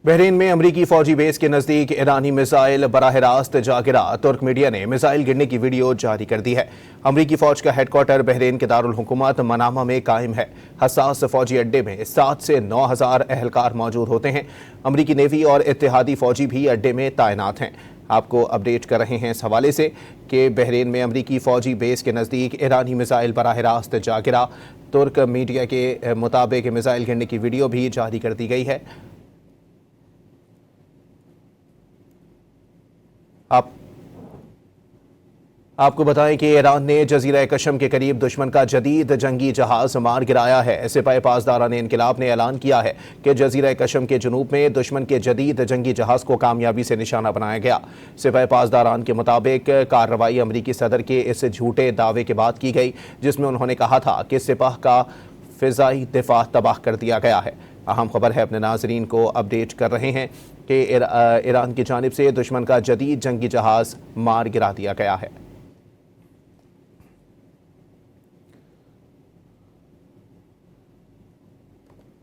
Bahrain में अमरीकी फौजी बेस के नजदीक ईरानी मिसाइल बराह रास्त जा गिरा। तुर्क मीडिया ने मिसाइल गिरने की वीडियो जारी कर दी है। अमरीकी फौज का हेडक्वार्टर बहरीन के दारुल हुकूमत मनामा में कायम है। हसास फौजी अड्डे में 7 से 9 हजार एहलकार मौजूद होते हैं। अमरीकी नेवी और इत्तेहादी फौजी भी अड्डे में तैनात हैं। आपको अपडेट कर रहे हैं इस हवाले से कि बहरीन में अमरीकी फौजी बेस के नजदीक ईरानी मिसाइल बराह रास्त जा गिरा। तुर्क मीडिया के मुताबिक मिसाइल गिरने की वीडियो भी जारी कर दी गई है। आपको बताएं कि ईरान ने जजीरा कशम के करीब दुश्मन का जदीद जंगी जहाज मार गिराया है। सिपाही पासदारान इनकलाब ने ऐलान किया है कि जजीरा कशम के जुनूब में दुश्मन के जदीद जंगी जहाज को कामयाबी से निशाना बनाया गया। सिपाही पासदारान के मुताबिक कार्रवाई अमरीकी सदर के इस झूठे दावे के बाद की गई, जिसमें उन्होंने कहा था कि सिपाह का फिजाई दिफा तबाह कर दिया गया है। अहम खबर है, अपने नाजरीन को अपडेट कर रहे हैं कि ईरान की जानिब से दुश्मन का जदीद जंगी जहाज मार गिरा दिया गया है।